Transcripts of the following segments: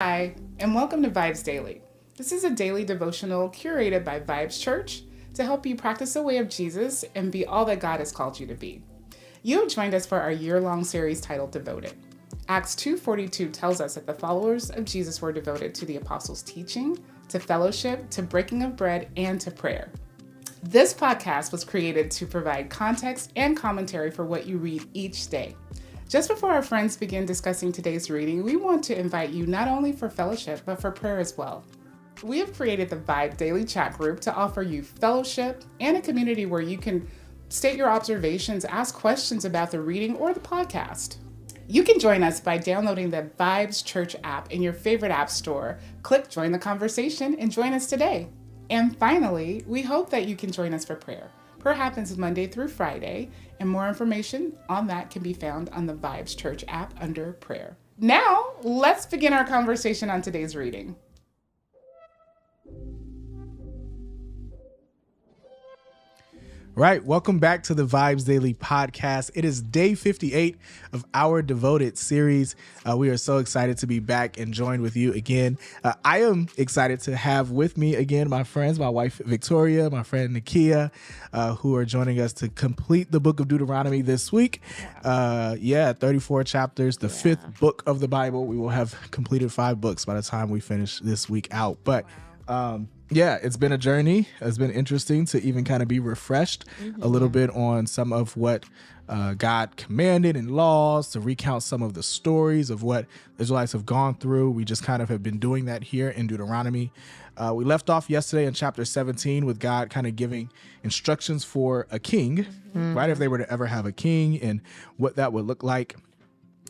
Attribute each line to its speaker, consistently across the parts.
Speaker 1: Hi, and welcome to VIBEZ Daily. This is a daily devotional curated by VIBEZ Church to help you practice the way of Jesus and be all that God has called you to be. You have joined us for our year-long series titled Devoted. Acts 2:42 tells us that the followers of Jesus were devoted to the apostles' teaching, to fellowship, to breaking of bread, and to prayer. This podcast was created to provide context and commentary for what you read each day. Just before our friends begin discussing today's reading, we want to invite you not only for fellowship, but for prayer as well. We have created the VIBE Daily Chat Group to offer you fellowship and a community where you can state your observations, ask questions about the reading or the podcast. You can join us by downloading the VIBEZ Church app in your favorite app store. Click Join the Conversation and join us today. And finally, we hope that you can join us for prayer. Prayer happens Monday through Friday, and more information on that can be found on the VIBEZ Church app under prayer. Now, let's begin our conversation on today's reading.
Speaker 2: Right. Welcome back to the VIBEZ Daily podcast. It is day 58 of our Devoted series. We are so excited to be back and joined with you again. I am excited to have with me again my friends, my wife, Victoria, my friend, Nakia, who are joining us to complete the book of Deuteronomy this week. 34 chapters, the fifth book of the Bible. We will have completed 5 books by the time we finish this week out. But it's been a journey. It's been interesting to even kind of be refreshed a little bit on some of what God commanded in laws, to recount some of the stories of what Israelites have gone through. We just kind of have been doing that here in Deuteronomy. We left off yesterday in chapter 17 with God kind of giving instructions for a king, right? If they were to ever have a king and what that would look like.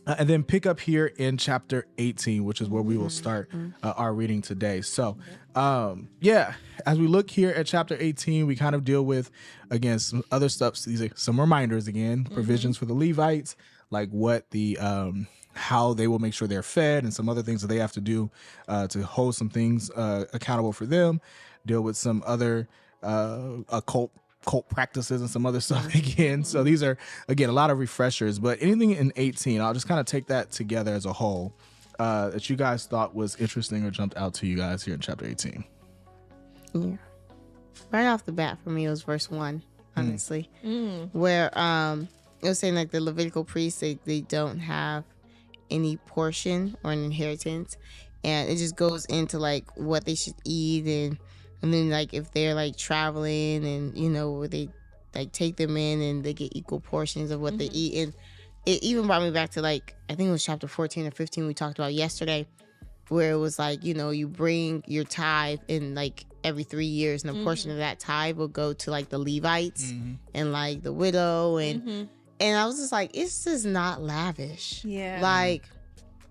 Speaker 2: And then pick up here in chapter 18, which is where we will start our reading today. So, as we look here at chapter 18, we kind of deal with, again, some other stuff. These are some reminders again, provisions for the Levites, like what the, how they will make sure they're fed and some other things that they have to do to hold some things accountable for them, deal with some other occult practices and some other stuff again. So these are, again, a lot of refreshers, but anything in 18, I'll just kind of take that together as a whole that you guys thought was interesting or jumped out to you guys here in chapter 18.
Speaker 3: Yeah. Right off the bat for me, it was verse 1, honestly, where it was saying like the Levitical priests, they don't have any portion or an inheritance. And it just goes into like what they should eat and then like if they're like traveling and, you know, they like take them in and they get equal portions of what they eat. And it even brought me back to like, I think it was chapter 14 or 15 we talked about yesterday, where it was like, you know, you bring your tithe in like every 3 years and a portion of that tithe will go to like the Levites and like the widow. And I was just like, it's just not lavish. Yeah. Like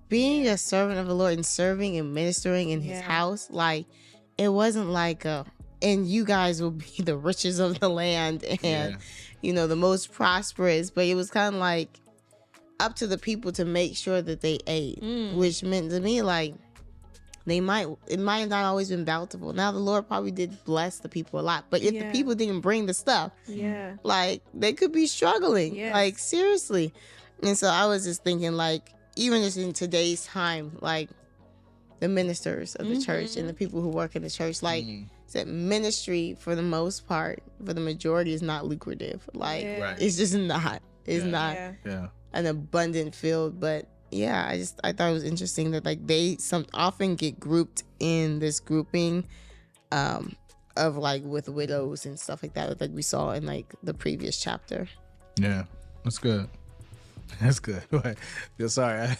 Speaker 3: being a servant of the Lord and serving and ministering in his house, like, it wasn't like, and you guys will be the richest of the land and, you know, the most prosperous. But it was kind of like up to the people to make sure that they ate, which meant to me like it might have not always been bountiful. Now the Lord probably did bless the people a lot, but if the people didn't bring the stuff, like they could be struggling, like seriously. And so I was just thinking like, even just in today's time, like, the ministers of the church and the people who work in the church, like said, ministry for the most part, for the majority, is not lucrative. Like it's just not. It's not an abundant field. But I thought it was interesting that like they often get grouped in this grouping of like with widows and stuff like that, like we saw in like the previous chapter.
Speaker 2: Yeah, that's good. That's good. Sorry.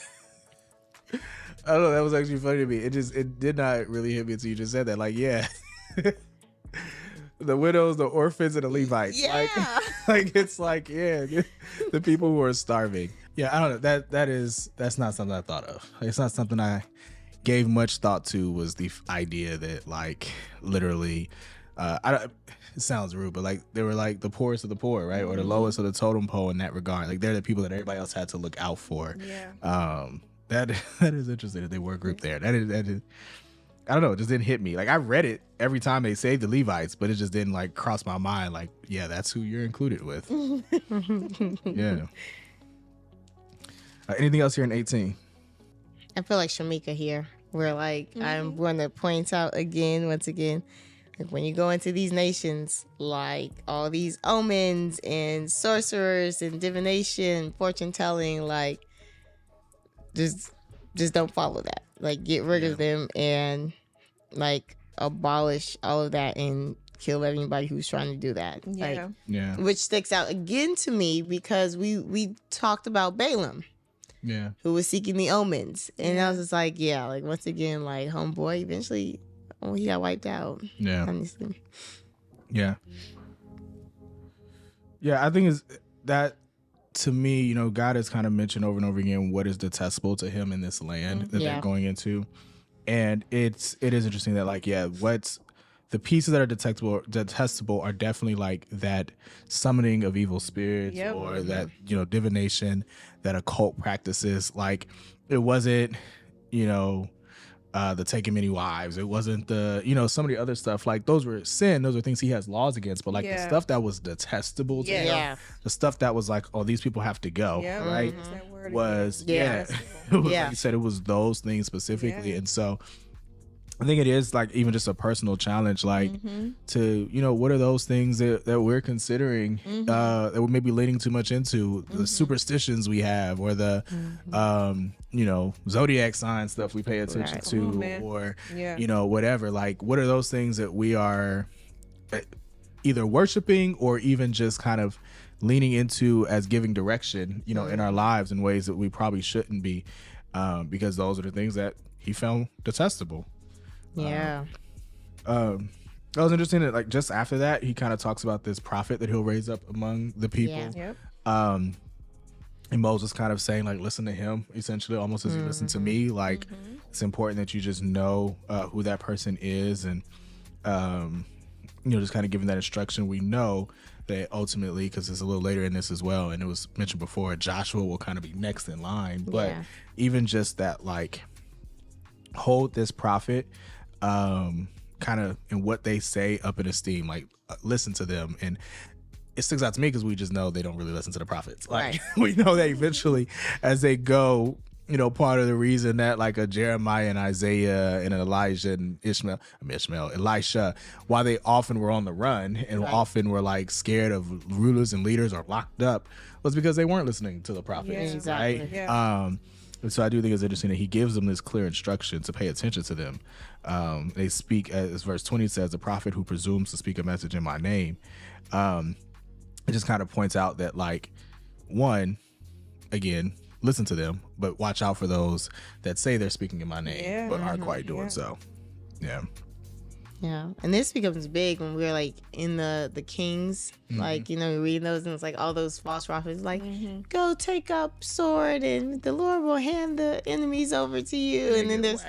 Speaker 2: I don't know. That was actually funny to me. It did not really hit me until you just said that. Like, the widows, the orphans, and the Levites. Yeah. Like it's like, the people who are starving. Yeah, I don't know. That's not something I thought of. Like, it's not something I gave much thought to. Was the idea that like literally, it sounds rude, but like they were like the poorest of the poor, right, or the lowest of the totem pole in that regard. Like they're the people that everybody else had to look out for. Yeah. That is interesting that they were grouped there. That is, I don't know, it just didn't hit me. Like I read it every time they say the Levites, but it just didn't like cross my mind. Like, that's who you're included with. Yeah. Anything else here in 18?
Speaker 3: I feel like Shamika here. where like I'm going to point out once again, like when you go into these nations, like all these omens and sorcerers and divination, fortune telling, like just don't follow that. Like get rid of them and like abolish all of that and kill everybody who's trying to do that.
Speaker 4: Yeah.
Speaker 3: Like, which sticks out again to me because we talked about Balaam.
Speaker 2: Yeah.
Speaker 3: Who was seeking the omens. And I was just like, yeah, like once again, like homeboy eventually he got wiped out.
Speaker 2: Yeah.
Speaker 3: Honestly.
Speaker 2: Yeah. Yeah, I think is that to me, you know, God has kind of mentioned over and over again what is detestable to him in this land that they're going into. And it is interesting that like, what's the pieces that are detestable are definitely like that summoning of evil spirits or that, you know, divination, that occult practices. Like it wasn't, you know, the taking many wives. It wasn't the, you know, some of the other stuff. Like those were sin. Those are things he has laws against. But like the stuff that was detestable to him, the stuff that was like, oh, these people have to go, right? Was it was like you said, it was those things specifically. And so I think it is like even just a personal challenge, like to, you know, what are those things that we're considering that we're maybe leaning too much into, the superstitions we have, or the, you know, zodiac sign stuff we pay attention to, or, you know, whatever. Like, what are those things that we are either worshiping or even just kind of leaning into as giving direction, you know, in our lives in ways that we probably shouldn't be, because those are the things that he found detestable.
Speaker 3: Yeah.
Speaker 2: That was interesting that like just after that he kind of talks about this prophet that he'll raise up among the people. And Moses kind of saying like, listen to him, essentially, almost as you listen to me. Like it's important that you just know who that person is, and you know, just kind of giving that instruction. We know that ultimately, because it's a little later in this as well, and it was mentioned before, Joshua will kind of be next in line. But even just that, like, hold this prophet kind of in what they say up in esteem, like listen to them. And it sticks out to me because we just know they don't really listen to the prophets. Like we know that eventually as they go, you know, part of the reason that like a Jeremiah and Isaiah and Elijah and Elisha, while they often were on the run and often were like scared of rulers and leaders or locked up, was because they weren't listening to the prophets, right? And so I do think it's interesting that he gives them this clear instruction to pay attention to them. They speak, as verse 20 says, the prophet who presumes to speak a message in my name. It just kind of points out that, like, one, again, listen to them, but watch out for those that say they're speaking in my name, but aren't quite doing so.
Speaker 3: Yeah, and this becomes big when we're like in the Kings, like, you know, we read those and it's like all those false prophets like, go take up sword and the Lord will hand the enemies over to you. And then there's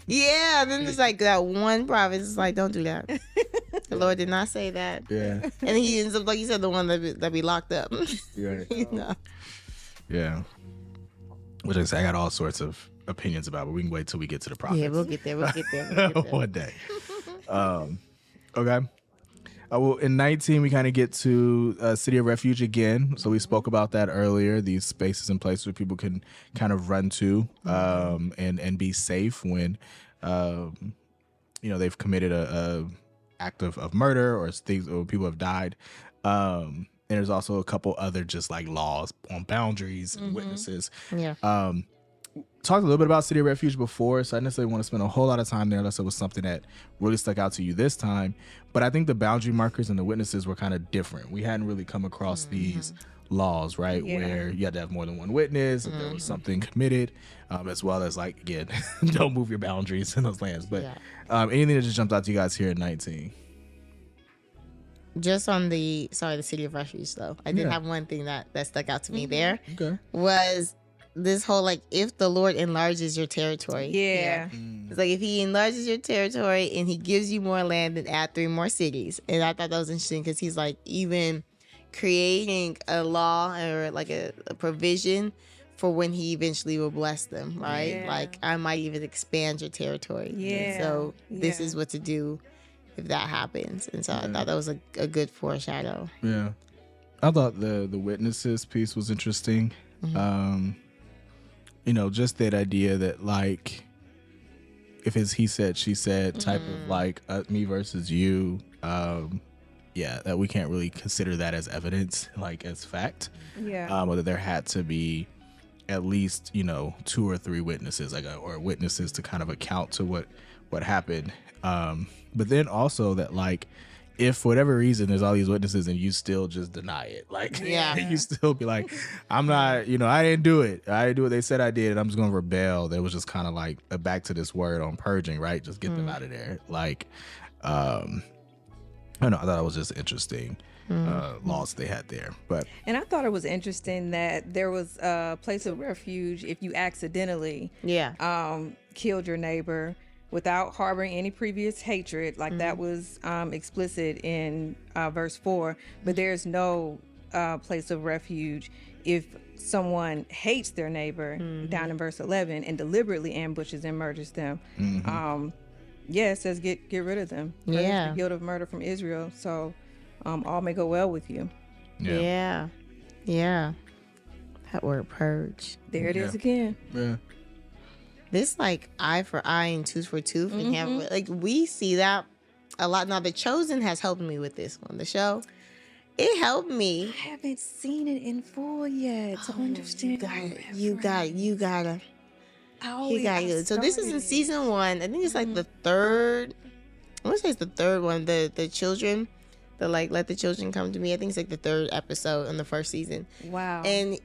Speaker 3: then there's like that one prophet is like, don't do that. The Lord did not say that. And then he ends up, like you said, the one that be locked up. You know?
Speaker 2: Which I say, I got all sorts of opinions about, but we can wait till we get to the prophets.
Speaker 3: Yeah, we'll get there.
Speaker 2: One day. Okay. Well, in 19, we kind of get to City of Refuge again. So we spoke about that earlier, these spaces and places where people can kind of run to and be safe when, you know, they've committed a act of murder or things, or people have died. And there's also a couple other just like laws on boundaries and witnesses. Talked a little bit about City of Refuge before, so I necessarily want to spend a whole lot of time there unless it was something that really stuck out to you this time. But I think the boundary markers and the witnesses were kind of different. We hadn't really come across these laws, right? Where you had to have more than one witness if there was something committed, as well as, like, again, don't move your boundaries in those lands. But anything that just jumped out to you guys here in 19?
Speaker 3: Just on the City of Refuge, though. I did have one thing that stuck out to me there. Was this whole, like, if the Lord enlarges your territory. It's like if he enlarges your territory and he gives you more land, then add 3 more cities. And I thought that was interesting because he's like even creating a law or like a provision for when he eventually will bless them, right? Like, I might even expand your territory. So this is what to do if that happens. And so I thought that was a good foreshadow.
Speaker 2: I thought the witnesses piece was interesting. You know, just that idea that, like, if it's he said, she said type of like me versus you, that we can't really consider that as evidence, like as fact.
Speaker 4: Yeah.
Speaker 2: Whether there had to be at least, 2 or 3 witnesses, or witnesses to kind of account to what happened. But then also that, like, if for whatever reason there's all these witnesses and you still just deny it, like, you still be like, I'm not, I didn't do it. I didn't do what they said I did, and I'm just going to rebel. That was just kind of like back to this word on purging, right? Just get them out of there. Like, I don't know. I thought it was just interesting laws they had there.
Speaker 4: And I thought it was interesting that there was a place of refuge if you accidentally killed your neighbor without harboring any previous hatred, like that was explicit in verse 4. But there's no place of refuge if someone hates their neighbor, down in verse 11, and deliberately ambushes and murders them. It says get rid of them.
Speaker 3: Yeah.
Speaker 4: The guilt of murder from Israel. So all may go well with you.
Speaker 3: Yeah. That word purge.
Speaker 4: There it is again.
Speaker 2: Yeah.
Speaker 3: This like eye for eye and tooth for tooth, and like we see that a lot. Now The Chosen has helped me with this one. The show, it helped me.
Speaker 4: I haven't seen it in full yet to understand.
Speaker 3: You gotta. So this is in season 1. I think it's like the third. I want to say it's the third one. The children, like let the children come to me. I think it's like the 3rd episode in the 1st season.
Speaker 4: Wow.
Speaker 3: And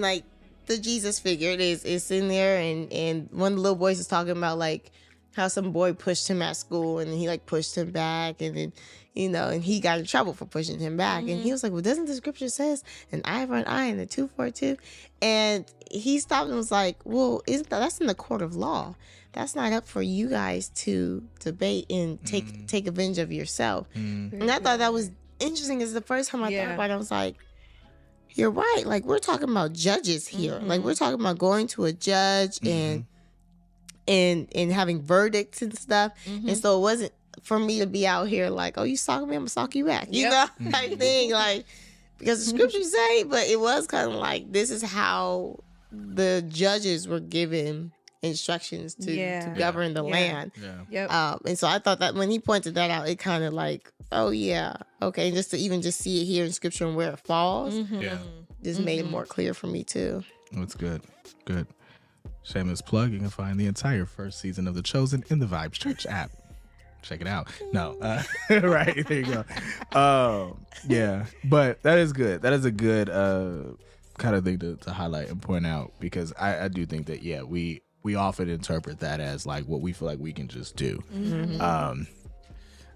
Speaker 3: like the Jesus figure, it's in there, and one of the little boys is talking about like how some boy pushed him at school, and he like pushed him back, and then and he got in trouble for pushing him back, and he was like, well, doesn't the scripture says an eye for an eye and a tooth for a tooth? And he stopped and was like, well, that's in the court of law. That's not up for you guys to debate and take advantage of yourself. And I thought that was interesting. It's the first time I thought about it. I was like, you're right. Like, we're talking about judges here. Like, we're talking about going to a judge and having verdicts and stuff. And so it wasn't for me to be out here like, oh, you stalking me, I'm gonna stalk you back. You know, type thing. Like, because the scriptures say, but it was kind of like, this is how the judges were given instructions to govern the land. And so I thought that when he pointed that out, it kind of like, oh yeah, okay, and just to even just see it here in scripture and where it falls, just made it more clear for me too.
Speaker 2: That's good. Shameless plug. You can find the entire 1st season of The Chosen in the VIBEZ Church app. Check it out. No, right, there you go. But that is good. That is a good kind of thing to highlight and point out, because I do think that we often interpret that as like what we feel like we can just do.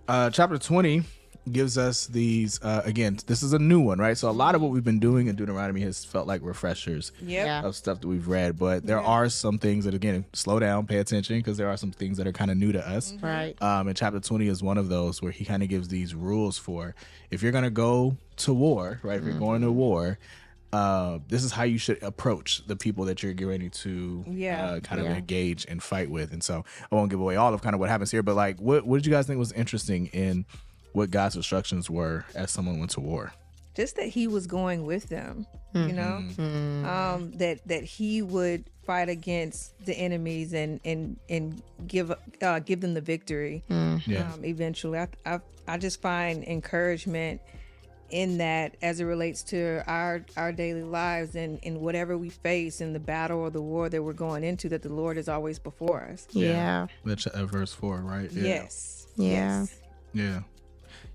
Speaker 2: Chapter 20 gives us these again, this is a new one, right? So a lot of what we've been doing in Deuteronomy has felt like refreshers of stuff that we've read, but there are some things that, again, slow down, pay attention, because there are some things that are kind of new to us.
Speaker 3: Right.
Speaker 2: And chapter 20 is one of those where he kind of gives these rules for if you're going to go to war, right? If you're going to war, this is how you should approach the people that you're getting ready to kind of engage and fight with. And so I won't give away all of kind of what happens here, but like, what did you guys think was interesting in what God's instructions were as someone went to war?
Speaker 4: Just that he was going with them, you know, that he would fight against the enemies and give them the victory. Eventually, I just find encouragement in that as it relates to our daily lives and in whatever we face in the battle or the war that we're going into, that the Lord is always before us.
Speaker 2: That's verse 4, right?
Speaker 4: Yes.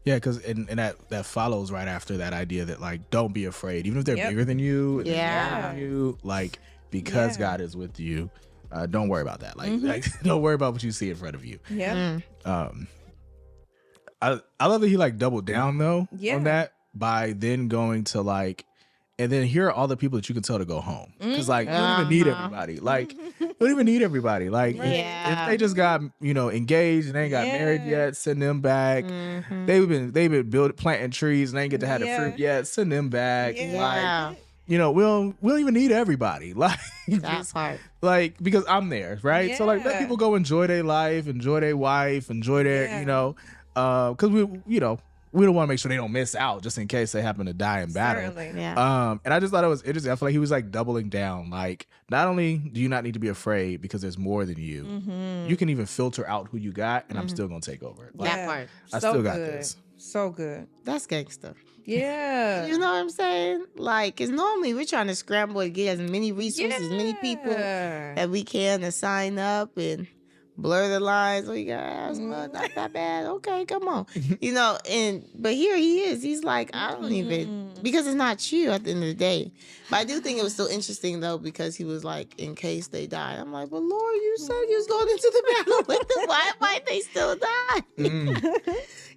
Speaker 2: Yeah, because and that follows right after that idea that, like, don't be afraid, even if they're bigger than you, like, because God is with you, don't worry about that. Like, don't worry about what you see in front of you. I love that he like doubled down though on that by then going to like, and then here are all the people that you can tell to go home, because like you don't even need everybody. Like you don't even need everybody. Like if they just got engaged and they ain't got married yet, send them back. They've been planting trees and they ain't get to have the fruit yet, send them back. Like we don't even need everybody. Like
Speaker 3: that part.
Speaker 2: Like because I'm there, right? So like let people go enjoy their life, enjoy their wife, enjoy their because we don't want to make sure they don't miss out just in case they happen to die in battle.
Speaker 4: Certainly.
Speaker 3: Yeah.
Speaker 2: And I just thought it was interesting. I feel like he was like doubling down. Like, not only do you not need to be afraid because there's more than you, you can even filter out who you got, and I'm still gonna take over. Like,
Speaker 3: That part.
Speaker 2: I still got this.
Speaker 4: So good.
Speaker 3: That's gangster.
Speaker 4: Yeah.
Speaker 3: You know what I'm saying? Like, because normally we're trying to scramble to get as many resources, as many people that we can to sign up and blur the lines. We got asthma, not that bad. Okay, come on. You know, but here he is. He's like, I don't even, because it's not you at the end of the day. But I do think it was still interesting though, because he was like, in case they die. I'm like, well, Lord, you said you was going into the battle with them. Why might they still die?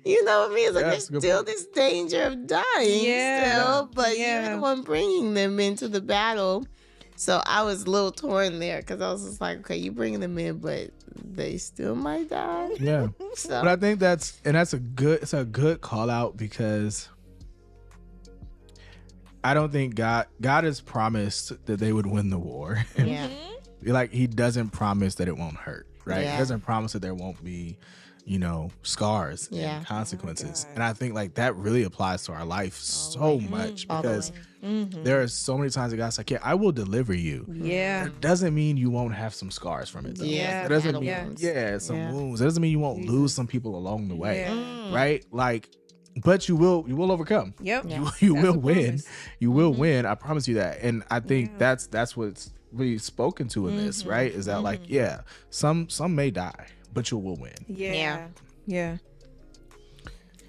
Speaker 3: You know what I mean? It's like there's still this danger of dying still, but you're the one bringing them into the battle. So I was a little torn there because I was just like, okay, you bringing them in, but they still might die.
Speaker 2: Yeah.
Speaker 3: So.
Speaker 2: But I think that's a good call out, because I don't think God has promised that they would win the war.
Speaker 3: Yeah.
Speaker 2: Like, he doesn't promise that it won't hurt, right?
Speaker 3: Yeah.
Speaker 2: He doesn't promise that there won't be, scars and consequences. And I think like that really applies to our life so much, because there are so many times that God's like, yeah, I will deliver you.
Speaker 4: Yeah.
Speaker 2: It doesn't mean you won't have some scars from it, though.
Speaker 3: Yeah.
Speaker 2: It doesn't mean,
Speaker 3: wounds.
Speaker 2: some wounds. It doesn't mean you won't lose some people along the way, right? Like, but you will overcome.
Speaker 4: Yep.
Speaker 2: You will win. You will win. I promise you that. And I think that's what's really spoken to in this, right? Is that like, yeah, some may die, but you will win.
Speaker 4: Yeah.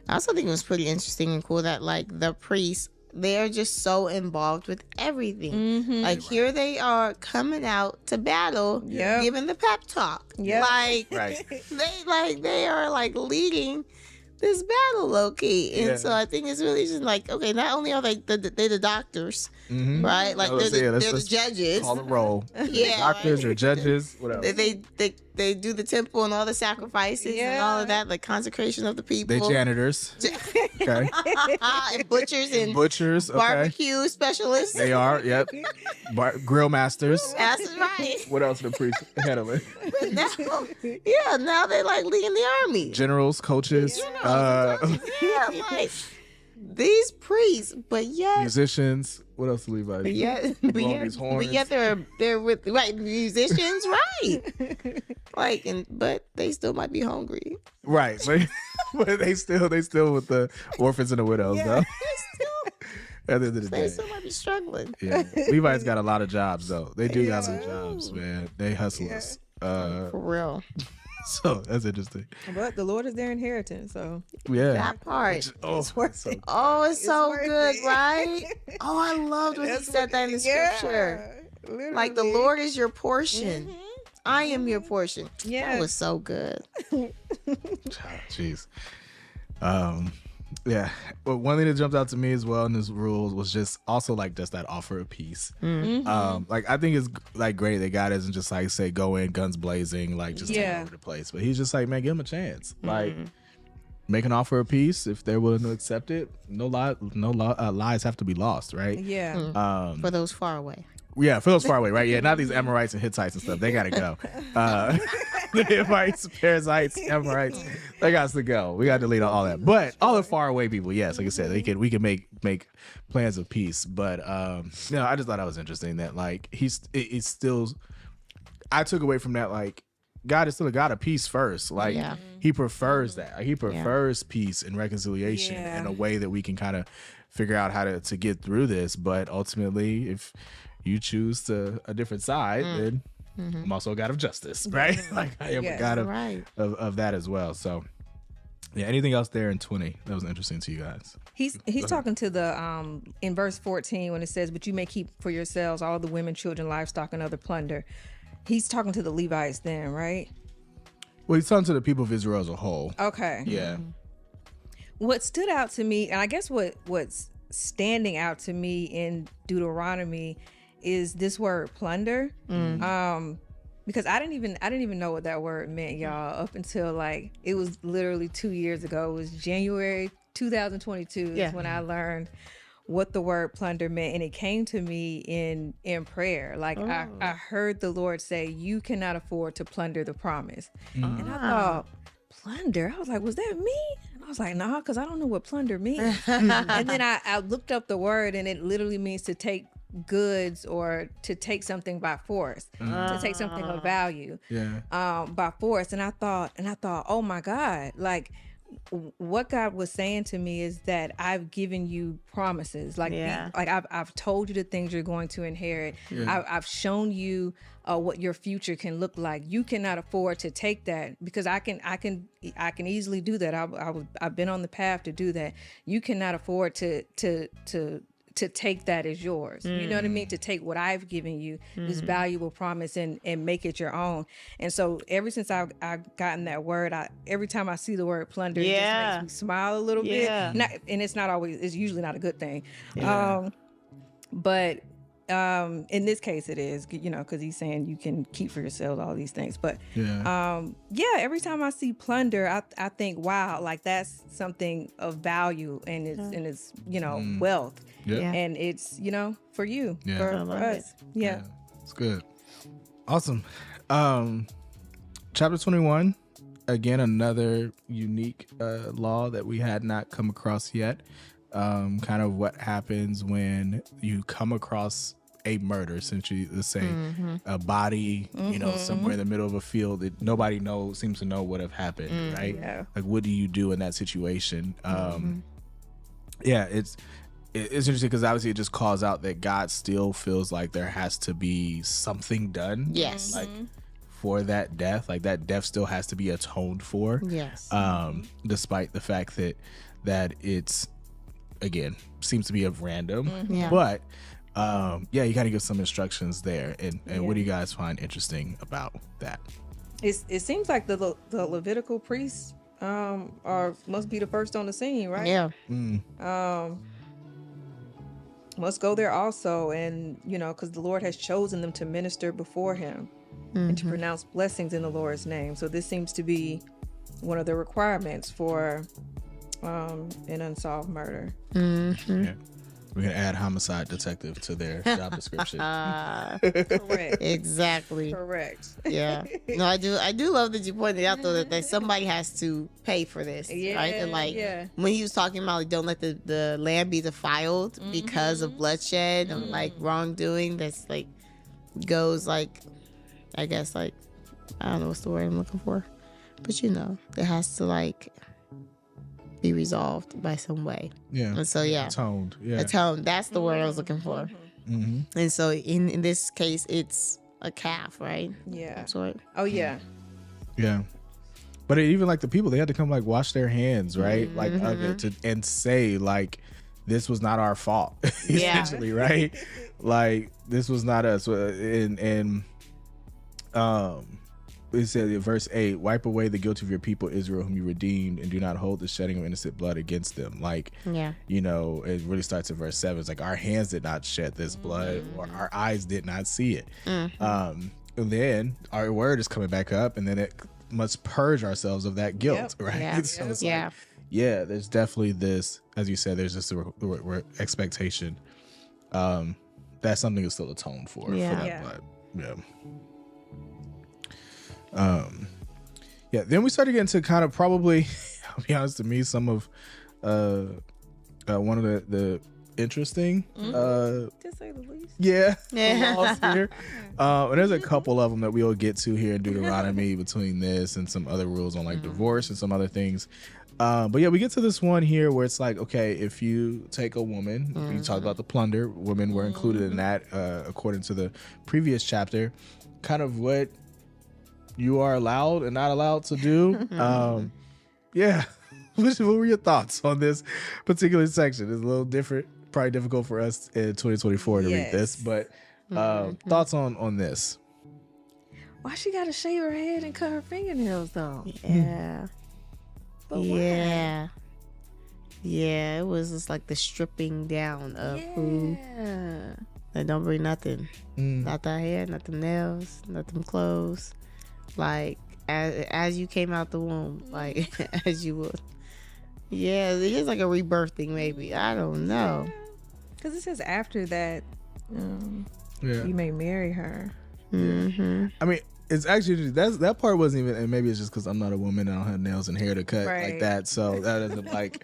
Speaker 3: I also think it was pretty interesting and cool that like the priests, they are just so involved with everything. Like here they are coming out to battle, giving the pep talk. Like they are like leading this battle, low-key. And so I think it's really just like, okay, not only are they the doctors, right? Like they're the judges.
Speaker 2: Call the roll. Doctors or judges, whatever.
Speaker 3: They do the temple and all the sacrifices and all of that, like consecration of the people.
Speaker 2: They janitors. Okay.
Speaker 3: And butchers and
Speaker 2: okay.
Speaker 3: barbecue specialists.
Speaker 2: They are, yep. Grill masters.
Speaker 3: That's right.
Speaker 2: What else do the priests handling?
Speaker 3: Now they're like leading the army.
Speaker 2: Generals, coaches.
Speaker 3: Like these priests, but yet
Speaker 2: musicians. What else do Levites?
Speaker 3: But yet they're with musicians, right? Like, but they still might be hungry,
Speaker 2: right? But they still with the orphans and the widows, though. At the end of the day,
Speaker 3: they still might be struggling.
Speaker 2: Yeah, Levi's got a lot of jobs though. They do got some jobs, man. They hustlers.
Speaker 3: For real.
Speaker 2: So that's interesting.
Speaker 4: But the Lord is their inheritance, so
Speaker 3: that part.
Speaker 4: It's worth it.
Speaker 3: It's so good, right? Oh, I loved when he said that in the scripture.
Speaker 4: Literally.
Speaker 3: Like the Lord is your portion. I am your portion.
Speaker 4: Yeah.
Speaker 3: That was so good.
Speaker 2: Jeez. Yeah. But one thing that jumped out to me as well in this rule was just also like just that offer of peace. Like I think it's like great that God doesn't just like say go in guns blazing, like just take over the place. But he's just like, man, give him a chance. Like make an offer of peace if they're willing to accept it. No lies have to be lost, right?
Speaker 4: Yeah.
Speaker 3: For those far away.
Speaker 2: Yeah, for those far away, right? Yeah, not these Amorites and Hittites and stuff. They gotta go. The Hittites, Perizzites, Amorites, they got to go. We got to delete all that. But all the far away people, yes, like I said, we can make plans of peace. But I just thought that was interesting that like it's still. I took away from that like God is still a God of peace first. Like he prefers that. Like, he prefers peace and reconciliation in a way that we can kind of figure out how to get through this. But ultimately, if you choose a different side, then I'm also a God of justice, right? Like I am a God of that as well. So yeah, anything else there in 20 that was interesting to you guys?
Speaker 4: He's talking to the in verse 14 when it says, but you may keep for yourselves all the women, children, livestock, and other plunder. He's talking to the Levites then, right?
Speaker 2: Well, he's talking to the people of Israel as a whole.
Speaker 4: Okay.
Speaker 2: Yeah.
Speaker 4: What stood out to me, and I guess what's standing out to me in Deuteronomy is this word plunder. Because I didn't even know what that word meant, y'all, up until like it was literally 2 years ago. It was January 2022 is when I learned what the word plunder meant, and it came to me in prayer. Like I heard the Lord say, you cannot afford to plunder the promise. And I thought, plunder. I was like, was that me? And I was like, nah, because I don't know what plunder means. And then I looked up the word, and it literally means to take goods or to take something by force, to take something of value by force. And I thought, oh my God, like what God was saying to me is that I've given you promises, like I've told you the things you're going to inherit. I've shown you what your future can look like. You cannot afford to take that, because I can easily do that. I've been on the path to do that. You cannot afford to take that as yours. You know what I mean? To take what I've given you, this valuable promise, and make it your own. And so ever since I've gotten that word, every time I see the word plunder, it just makes me smile a little bit. And it's usually not a good thing. But in this case it is, because he's saying you can keep for yourselves all these things. But every time I see plunder, I think, wow, like that's something of value, and it's wealth. And it's for you, for us.
Speaker 2: It's good. Awesome. Chapter 21, again, another unique law that we had not come across yet. Kind of what happens when you come across a murder, essentially. Let's say a body, somewhere in the middle of a field that nobody seems to know what have happened, right? Like, what do you do in that situation? It's interesting because obviously it just calls out that God still feels like there has to be something done.
Speaker 3: Yes.
Speaker 2: Like, for that death, like that death still has to be atoned for.
Speaker 3: Yes.
Speaker 2: Despite the fact that it's, again, seems to be of random. But you got to give some instructions there. And what do you guys find interesting about that?
Speaker 4: It seems like the Levitical priests must be the first on the scene, right?
Speaker 3: Yeah.
Speaker 4: Must go there also, and because the Lord has chosen them to minister before him and to pronounce blessings in the Lord's name. So this seems to be one of the requirements for an unsolved murder.
Speaker 2: We're gonna add homicide detective to their job description.
Speaker 4: Correct.
Speaker 3: Exactly.
Speaker 4: Correct.
Speaker 3: Yeah. No, I do love that you pointed out though that somebody has to pay for this, right? And when he was talking about like, don't let the land be defiled because of bloodshed and like wrongdoing, that's like goes like, I guess, like, I don't know what's the word I'm looking for, but it has to like be resolved by some way. And so atoned. Atoned. That's the word I was looking for. And so in this case, it's a calf, right? Sort.
Speaker 4: Oh yeah.
Speaker 2: But even like the people, they had to come like wash their hands, right? Like of it and say like, this was not our fault, essentially, right? Like, this was not us. It said in verse 8, wipe away the guilt of your people Israel, whom you redeemed, and do not hold the shedding of innocent blood against them. Like, it really starts in verse 7. It's like, our hands did not shed this blood, or our eyes did not see it. And then our word is coming back up, and then it must purge ourselves of that guilt, right? So it's like, there's definitely this, as you said, there's just a expectation that something is still atoned for that blood. Then we started getting to kind of probably, I'll be honest, to me, some of one of the interesting
Speaker 4: to say the least.
Speaker 2: laws here. And there's a couple of them that we'll get to here in Deuteronomy between this and some other rules on like divorce and some other things. But we get to this one here where it's like, okay, if you take a woman, you talk about the plunder, women were included in that according to the previous chapter, kind of what you are allowed and not allowed to do. What were your thoughts on this particular section? It's a little different, probably difficult for us in 2024 to read this, but thoughts on this?
Speaker 4: Why she gotta shave her head and cut her fingernails though?
Speaker 3: It was just like the stripping down of who that don't bring nothing, not that hair, not them nails, not them clothes. Like as you came out the womb, like as you would. It is like a rebirth thing, maybe. I don't know.
Speaker 4: Because it says after that, you may marry her.
Speaker 2: I mean, It's actually that part wasn't even, and maybe it's just because I'm not a woman and I don't have nails and hair to cut like that, so that doesn't like,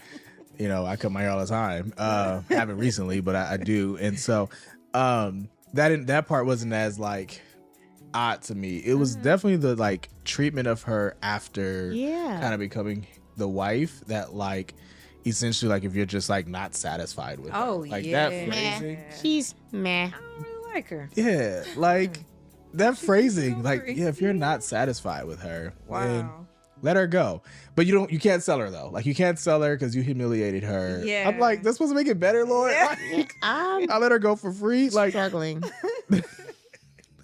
Speaker 2: I cut my hair all the time. Haven't recently, but I do, and so that part wasn't as like odd to me. It was definitely the like treatment of her after kind of becoming the wife that like essentially like if you're just like not satisfied with her. Like that phrasing.
Speaker 3: She's meh.
Speaker 4: I don't really like her.
Speaker 2: Yeah, like that phrasing, like if you're not satisfied with her, then let her go. But you can't sell her though. Like you can't sell her because you humiliated her. Yeah. I'm like, that's supposed to make it better, Lord. Like, I let her go for free. Like
Speaker 3: struggling.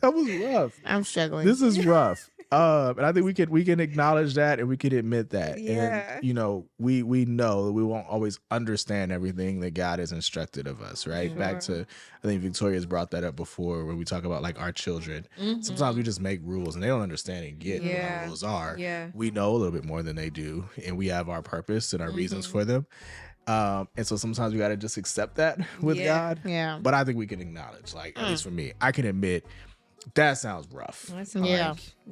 Speaker 2: That was rough.
Speaker 3: I'm struggling.
Speaker 2: This is rough. And I think we can acknowledge that and we can admit that. Yeah. And we know that we won't always understand everything that God has instructed of us, right? Sure. Back to, I think Victoria's brought that up before when we talk about like our children. Mm-hmm. Sometimes we just make rules and they don't understand and get what our rules are. Yeah. We know a little bit more than they do, and we have our purpose and our reasons for them. And so sometimes we got to just accept that with God. Yeah. But I think we can acknowledge, like, at least for me, I can admit that sounds rough.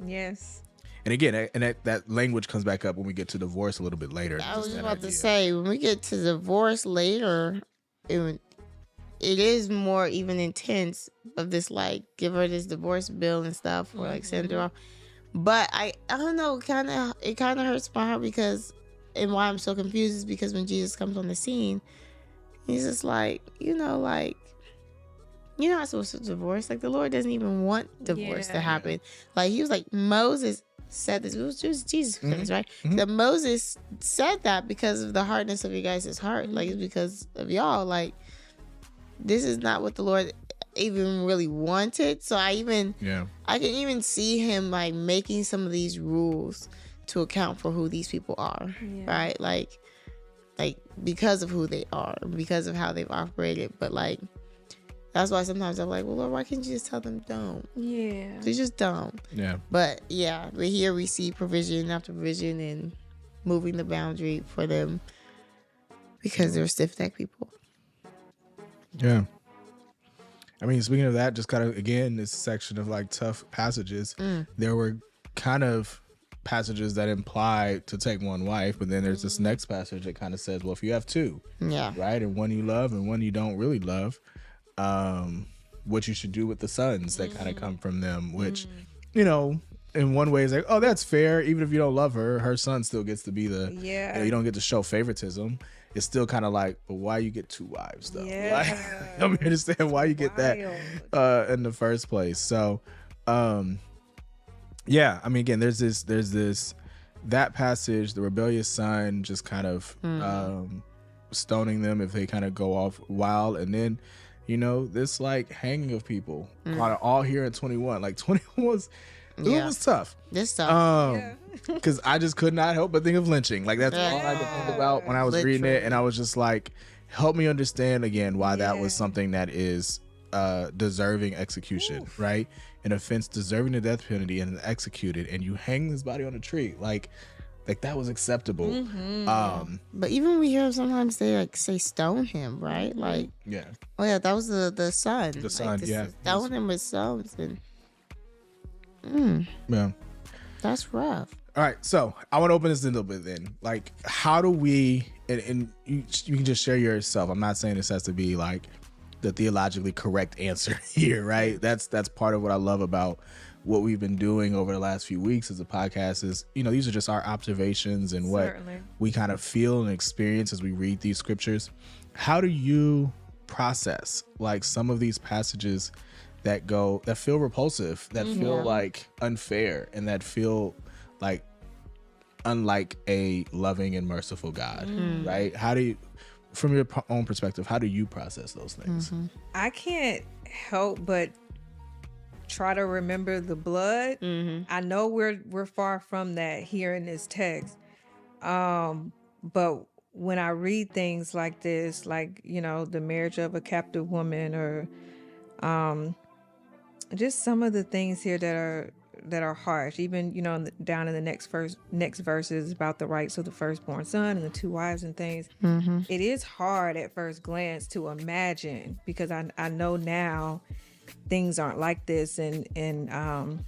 Speaker 4: Yes.
Speaker 2: And again, that language comes back up when we get to divorce a little bit later.
Speaker 3: I was about to say, when we get to divorce later, it is more even intense of this, like, give her this divorce bill and stuff, or like send her off. But I don't know, it kind of hurts my heart because, and why I'm so confused is because when Jesus comes on the scene, he's just like, like, you're not supposed to divorce. Like, the Lord doesn't even want divorce to happen. Like, he was like, Moses said this. It was Jesus who said this, right? Mm-hmm. That Moses said that because of the hardness of you guys' heart. Like, it's because of y'all. Like, this is not what the Lord even really wanted. So I can even see him, like, making some of these rules to account for who these people are, right? Like because of who they are, because of how they've operated. But, like, that's why sometimes I'm like, well, Lord, why can't you just tell them don't? Yeah. They just don't. Yeah. But here we see provision after provision and moving the boundary for them because they're stiff-necked people.
Speaker 2: Yeah. I mean, speaking of that, just kind of, again, this section of like tough passages, there were kind of passages that imply to take one wife, but then there's this next passage that kind of says, well, if you have two, right, and one you love and one you don't really love, what you should do with the sons that kind of come from them, which, in one way is like, oh, that's fair. Even if you don't love her, her son still gets to be you don't get to show favoritism. It's still kind of like, but why you get two wives though? Yeah. Like, help me understand why you get that in the first place. So, I mean, again, there's this that passage, the rebellious son just kind of stoning them if they kind of go off wild, and then this like hanging of people all here in 21. Like 21 was tough.
Speaker 3: This tough.
Speaker 2: Because I just could not help but think of lynching. Like that's all I could think about when I was reading it, and I was just like, help me understand again why that was something that is deserving execution. Oof. Right? An offense deserving the death penalty and executed, and you hang this body on a tree. Like that was acceptable. Mm-hmm.
Speaker 3: But even we hear sometimes they like say stone him, right? Like that was the son.
Speaker 2: The son,
Speaker 3: stone him with stones, and that's rough.
Speaker 2: All right, so I want to open this a little bit then. Like, how do we? And you can just share yourself. I'm not saying this has to be like the theologically correct answer here, right? That's part of what I love about what we've been doing over the last few weeks as a podcast is, these are just our observations and what we kind of feel and experience as we read these scriptures. How do you process like some of these passages that feel repulsive, that feel like unfair, and that feel like unlike a loving and merciful God, right? How do you, from your own perspective, how do you process those things?
Speaker 4: I can't help but try to remember the blood. I know we're far from that here in this text, but when I read things like this, like the marriage of a captive woman, or just some of the things here that are harsh, even down in the next verses about the rights of the firstborn son and the two wives and things. It is hard at first glance to imagine, because I know now things aren't like this, and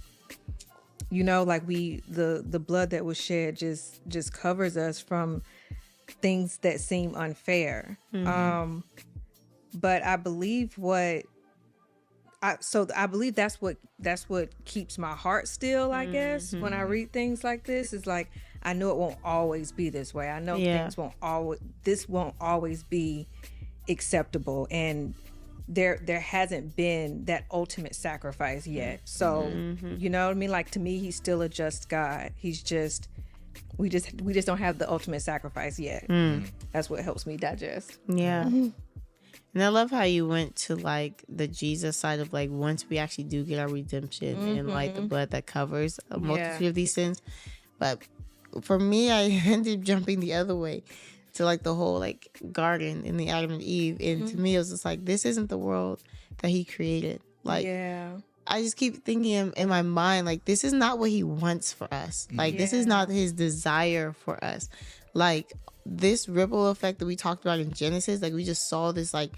Speaker 4: you know, like the blood that was shed just covers us from things that seem unfair. But I believe I believe that's what keeps my heart still, I guess, when I read things like this. Is like, I know it won't always be this way. I know this won't always be acceptable, and there hasn't been that ultimate sacrifice yet. So you know what I mean? Like, to me, he's still a just God. He's just we just don't have the ultimate sacrifice yet. That's what helps me digest.
Speaker 3: Yeah. And I love how you went to like the Jesus side of like, once we actually do get our redemption and like the blood that covers a multitude of these sins. But for me, I ended up jumping the other way to like the whole like garden in the Adam and Eve. And to me, it was just like, this isn't the world that he created. Like, I just keep thinking in my mind, like, this is not what he wants for us. Like, this is not his desire for us. Like, this ripple effect that we talked about in Genesis, like, we just saw this like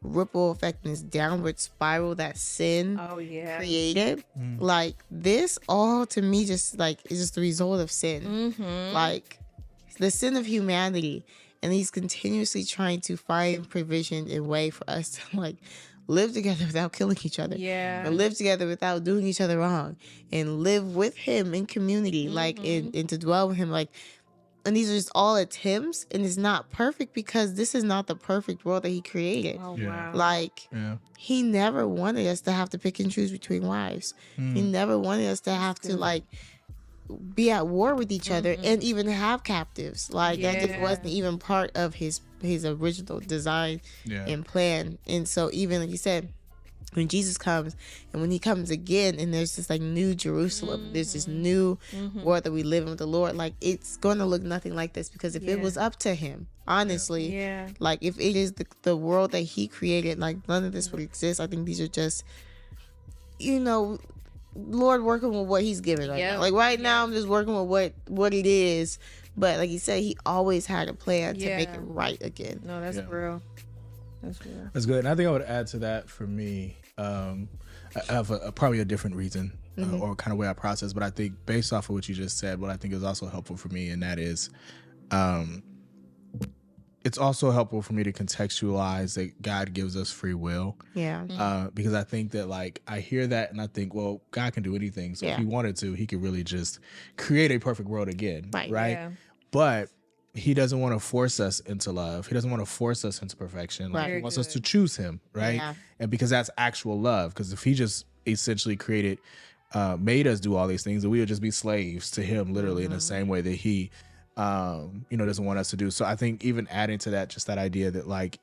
Speaker 3: ripple effect and this downward spiral that sin created. Like, this all to me just like is just the result of sin. Like, the sin of humanity, and he's continuously trying to find provision and way for us to like live together without killing each other, and live together without doing each other wrong, and live with him in community, like, and to dwell with him, like. And these are just all attempts, and it's not perfect because this is not the perfect world that he created.
Speaker 4: Wow.
Speaker 3: Like, he never wanted us to have to pick and choose between wives. He never wanted us to have to like be at war with each other and even have captives. Like, that just wasn't even part of his original design and plan. And so, even like you said, when Jesus comes, and when he comes again, and there's this like new Jerusalem, there's this new world that we live in with the Lord, like, it's going to look nothing like this, because if it was up to him, honestly, like, if it is the world that he created, like, none of this would exist. I think these are just, you know, Lord working with what he's given right now. Like, right now I'm just working with what it is, but like you said, he always had a plan to make it right again.
Speaker 4: No, that's real. That's real.
Speaker 2: That's good. And I think I would add to that, for me, I have probably a different reason or kind of way I process, but I think based off of what you just said, what I think is also helpful for me, and that is, it's also helpful for me to contextualize that God gives us free will. Because I think that, like, I hear that and I think, well, God can do anything. So if he wanted to, he could really just create a perfect world again. Right? Yeah. But he doesn't want to force us into love. He doesn't want to force us into perfection. Like, he wants us to choose him, right? Yeah. And because that's actual love. Because if he just essentially made us do all these things, then we would just be slaves to him, literally, in the same way that he, doesn't want us to do. So I think even adding to that, just that idea that, like,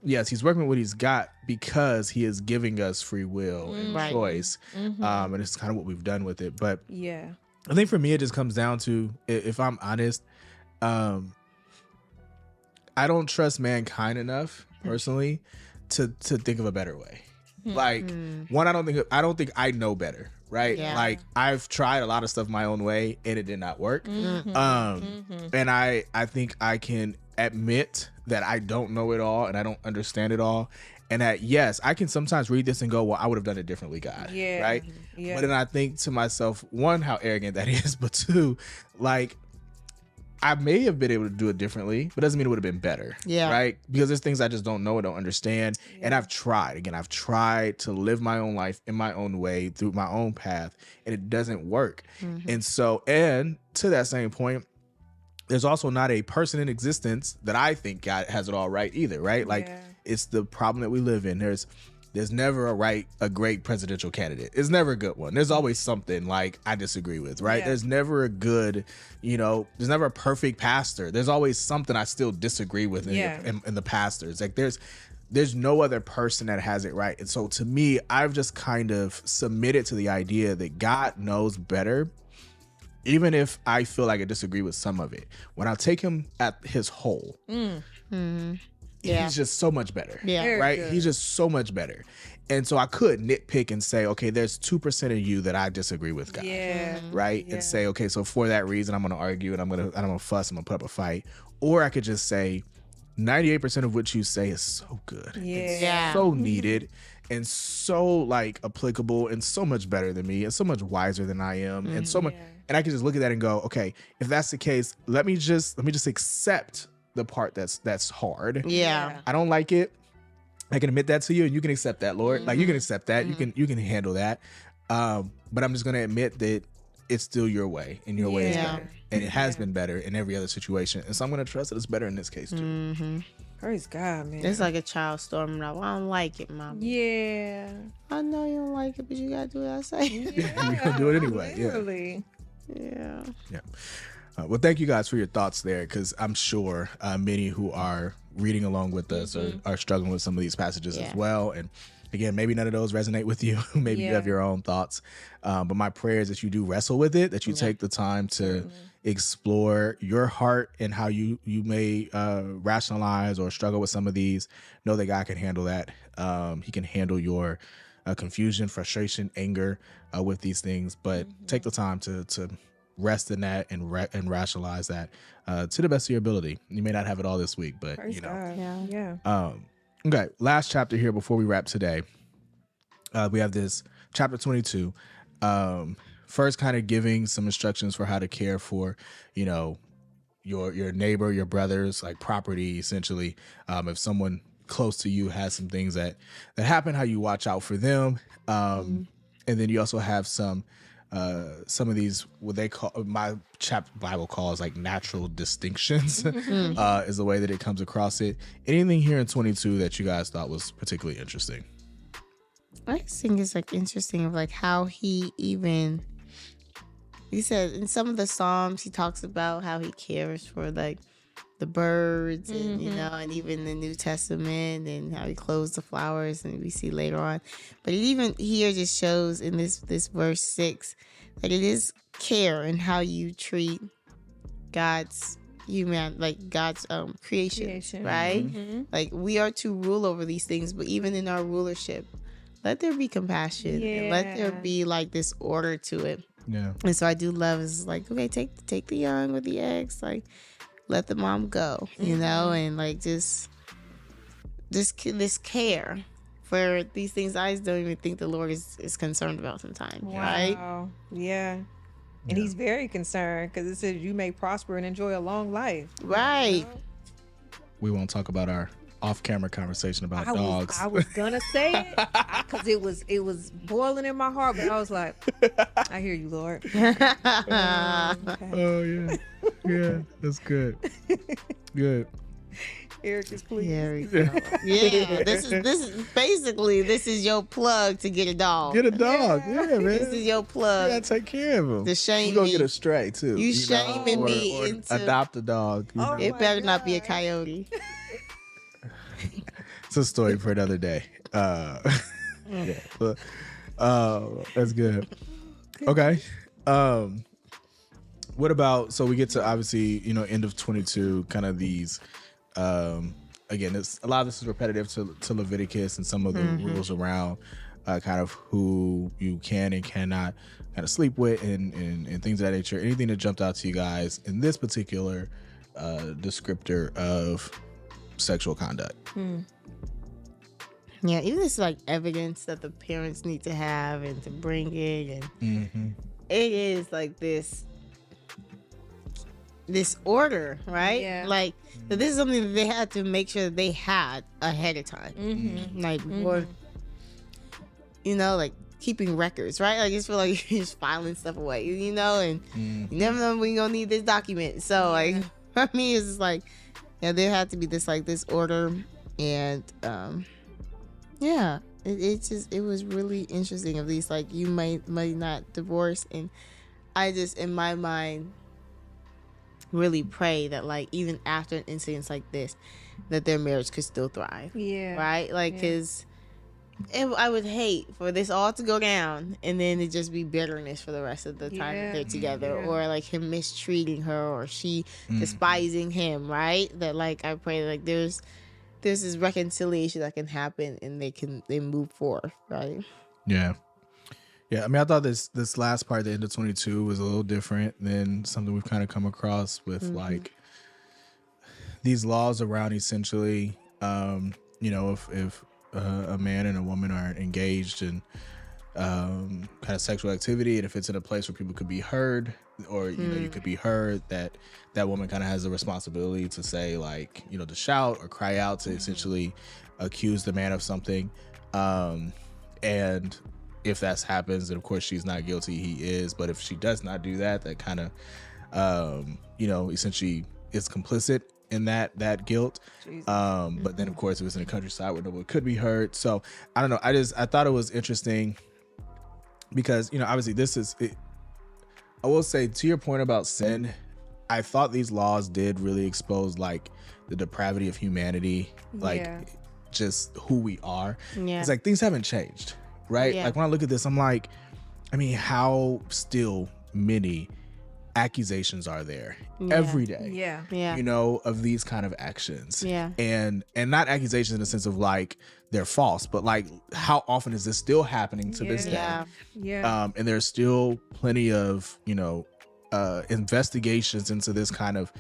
Speaker 2: yes, he's working with what he's got because he is giving us free will and choice. And it's kind of what we've done with it. But I think for me, it just comes down to, if I'm honest, I don't trust mankind enough personally to think of a better way. Like, one, I don't think I know better, right? Like, I've tried a lot of stuff my own way and it did not work. And I think I can admit that I don't know it all and I don't understand it all. And that, yes, I can sometimes read this and go, well, I would have done it differently, God. Right? But then I think to myself, one, how arrogant that is, but two, like, I may have been able to do it differently, but doesn't mean it would have been better. Right? Because there's things I just don't know or don't understand. And I've tried to live my own life in my own way through my own path, and it doesn't work. And so, and to that same point, there's also not a person in existence that I think God has it all right either, right? Like, it's the problem that we live in. There's never a great presidential candidate. It's never a good one. There's always something like I disagree with, right? There's never a good, there's never a perfect pastor. There's always something I still disagree with in the pastors. Like, there's no other person that has it right. And so to me, I've just kind of submitted to the idea that God knows better, even if I feel like I disagree with some of it. When I take him at his whole, he's just so much better. Right? He's just so much better. And so I could nitpick and say, okay, there's 2% of you that I disagree with, God. Right? And say, okay, so for that reason, I'm going to argue and I'm going to fuss, I'm going to put up a fight. Or I could just say, 98% of what you say is so good. It's so needed. and so like applicable and so much better than me and so much wiser than I am and so much. And I can just look at that and go, okay, if that's the case, let me just accept the part that's hard.
Speaker 3: Yeah.
Speaker 2: I don't like it. I can admit that to you, and you can accept that, Lord. Like you can accept that. You can handle that. But I'm just gonna admit that it's still your way, and your way is better, and it has been better in every other situation. And so I'm gonna trust that it's better in this case too.
Speaker 4: Praise God, man.
Speaker 3: It's like a child storming up. I don't like it, Mom.
Speaker 4: Yeah.
Speaker 3: I know you don't like it, but you gotta do what I say.
Speaker 2: Yeah, we gonna do it anyway.
Speaker 4: Literally.
Speaker 3: Yeah.
Speaker 2: Well, thank you guys for your thoughts there, because I'm sure many who are reading along with us are struggling with some of these passages as well. And again, maybe none of those resonate with you. Maybe you have your own thoughts. But my prayer is that you do wrestle with it, that you take the time to explore your heart and how you may rationalize or struggle with some of these. Know that God can handle that. He can handle your confusion, frustration, anger with these things. But take the time to rest in that and rationalize that to the best of your ability. You may not have it all this week, but
Speaker 4: Praise
Speaker 2: you know.
Speaker 4: God.
Speaker 2: Okay, last chapter here before we wrap today. We have this chapter 22. First, kind of giving some instructions for how to care for, you know, your neighbor, your brothers, like property, essentially. If someone close to you has some things that happen, how you watch out for them. And then you also have some of these, what they call, my Bible calls like natural distinctions, is the way that it comes across it. Anything here in 22 that you guys thought was particularly interesting?
Speaker 3: I just think it's like interesting of like how he said in some of the Psalms, he talks about how he cares for like the birds and, you know, and even the New Testament and how he clothes the flowers, and we see later on. But it even here just shows in this verse 6 that it is care and how you treat God's creation, right? Like we are to rule over these things, but even in our rulership, let there be compassion and let there be like this order to it.
Speaker 2: Yeah.
Speaker 3: And so I do love is like, okay, take the young with the eggs, like let the mom go, you know, and like just this care for these things I don't even think the Lord is concerned about sometimes, right?
Speaker 4: Yeah. And he's very concerned because it says you may prosper and enjoy a long life.
Speaker 3: Right.
Speaker 4: You know?
Speaker 2: We won't talk about our off-camera conversation about dogs.
Speaker 4: I was gonna say it because it was boiling in my heart, but I was like, I hear you, Lord. Okay.
Speaker 2: Oh yeah, yeah, that's good. Good.
Speaker 4: Eric is pleased.
Speaker 3: There we go. Yeah, this is basically your plug to get a dog.
Speaker 2: Get a dog, yeah, man.
Speaker 3: This is your plug.
Speaker 2: You gotta take care of him.
Speaker 3: To shame
Speaker 2: We're gonna
Speaker 3: me.
Speaker 2: get a stray too.
Speaker 3: You shaming me
Speaker 2: or
Speaker 3: into
Speaker 2: adopt a dog. You know?
Speaker 3: It better not be a coyote.
Speaker 2: It's a story for another day. Yeah, but, that's good. Okay. What about, so we get to obviously, you know, end of 22, kind of these, again, it's a lot of this is repetitive to Leviticus and some of the rules around kind of who you can and cannot kind of sleep with and things of that nature. Anything that jumped out to you guys in this particular descriptor of sexual conduct?
Speaker 3: Yeah, even this like evidence that the parents need to have and to bring it, and it is like this order, right?
Speaker 4: Yeah.
Speaker 3: Like that this is something that they had to make sure that they had ahead of time, like before, you know, like keeping records, right? Like I just feel like you're just filing stuff away, you know, and you never know when you're gonna need this document. So like for me, it's just like, yeah, there had to be this order, and yeah, it was really interesting. Of these, like, you might not divorce, and I just in my mind really pray that like even after an incident like this, that their marriage could still thrive.
Speaker 4: Yeah.
Speaker 3: Right. Like, because I would hate for this all to go down and then it just be bitterness for the rest of the time that they're together, or like him mistreating her or she despising him. Right. That like I pray like there's this reconciliation that can happen and they move forward, right?
Speaker 2: Yeah. I mean, I thought this last part, the end of 22, was a little different than something we've kind of come across with like these laws around essentially, you know, if a man and a woman are engaged in kind of sexual activity, and if it's in a place where people could be heard, or you could be heard, that woman kind of has a responsibility to say, like, to shout or cry out to essentially accuse the man of something. And if that happens, then of course she's not guilty, he is. But if she does not do that, that kind of essentially is complicit in that guilt. But then of course it was in the countryside where nobody could be heard. So I don't know. I thought it was interesting because, obviously this is it. I will say, to your point about sin, I thought these laws did really expose like the depravity of humanity, like just who we are. It's like things haven't changed, right? Like when I look at this, I'm like, I mean, how still many accusations are there every day, of these kind of actions, and not accusations in the sense of like they're false, but like how often is this still happening to this day? And there's still plenty of investigations into this kind of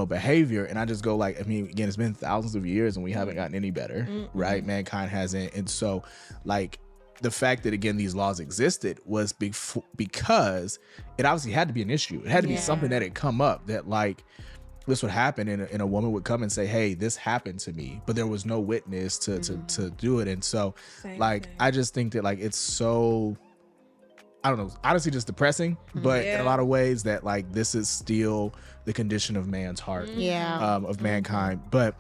Speaker 2: behavior, and I just go like, I mean, again, it's been thousands of years and we haven't gotten any better, right? Mankind hasn't. And so like the fact that, again, these laws existed was because it obviously had to be an issue. It had to be something that had come up, that like this would happen, and a woman would come and say, hey, this happened to me, but there was no witness to do it. And so I just think that like it's so, I don't know, honestly just depressing, but in a lot of ways that like this is still the condition of man's heart, of mankind. But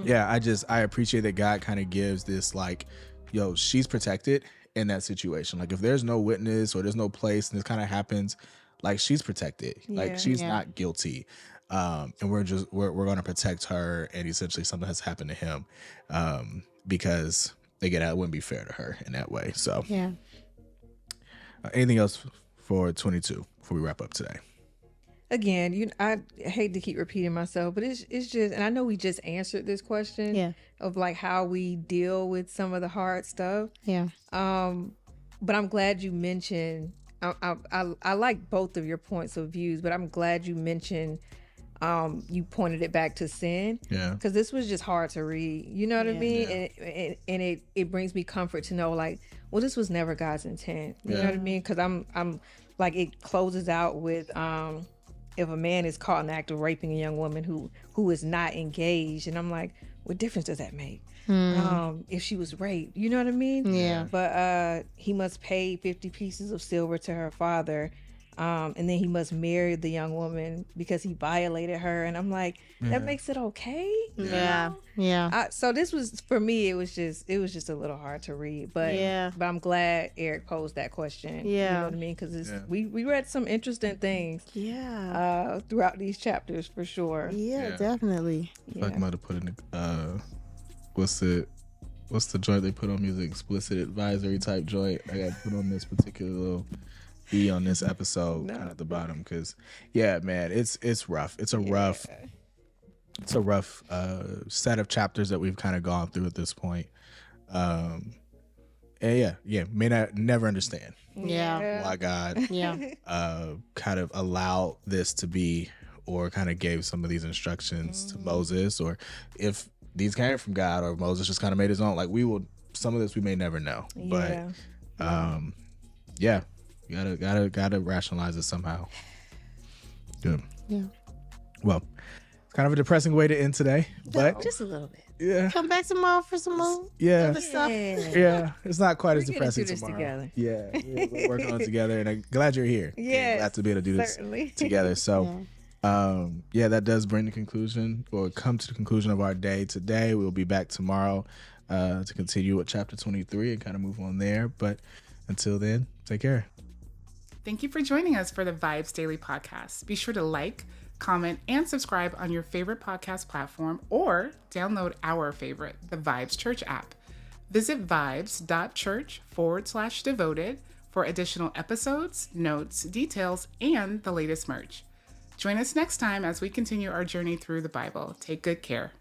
Speaker 2: I appreciate that God kind of gives this like, yo, she's protected in that situation. Like if there's no witness or there's no place and this kind of happens, like she's protected. Like she's not guilty. And we're going to protect her, and essentially something has happened to him, because again, that wouldn't be fair to her in that way. So anything else for 22 before we wrap up today?
Speaker 4: Again, I hate to keep repeating myself, but it's just, and I know we just answered this question of like how we deal with some of the hard stuff. But I'm glad you mentioned, I like both of your points of views, but I'm glad you mentioned, you pointed it back to sin, because this was just hard to read. You know what I mean? And it brings me comfort to know, like, well, this was never God's intent. You know what I mean? Because I'm like, it closes out with if a man is caught in the act of raping a young woman who is not engaged, and I'm like, what difference does that make? If she was raped, you know what I mean? But he must pay 50 pieces of silver to her father, and then he must marry the young woman because he violated her. And I'm like, that makes it okay? You know? So this was, for me, it was just a little hard to read, but I'm glad Eric posed that question. You know what I mean? Because we read some interesting things throughout these chapters, for sure.
Speaker 3: Definitely.
Speaker 2: Like I might have put in what's the joint they put on music, explicit advisory type joint. I got to put on this particular little E on this episode kind of at the bottom, because man, it's rough. It's a rough set of chapters that we've kind of gone through at this point. And may not never understand why God kind of allowed this to be, or kind of gave some of these instructions to Moses, or if these came from God or Moses just kind of made his own. Like some of this we may never know, but gotta rationalize it somehow. Good. Well, it's kind of a depressing way to end today, but
Speaker 3: just a little bit. Come back tomorrow for some more other stuff.
Speaker 2: It's not quite as depressing
Speaker 4: this
Speaker 2: tomorrow.
Speaker 4: Together.
Speaker 2: We're working on it together, and I'm glad you're here. Glad to be able to do this together. So that does bring the conclusion, or come to the conclusion of our day today. We'll be back tomorrow to continue with chapter 23 and kind of move on there. But until then, take care.
Speaker 1: Thank you for joining us for the VIBEZ Daily podcast. Be sure to like, comment, and subscribe on your favorite podcast platform, or download our favorite, the VIBEZ Church app. Visit vibes.church/devoted for additional episodes, notes, details, and the latest merch. Join us next time as we continue our journey through the Bible. Take good care.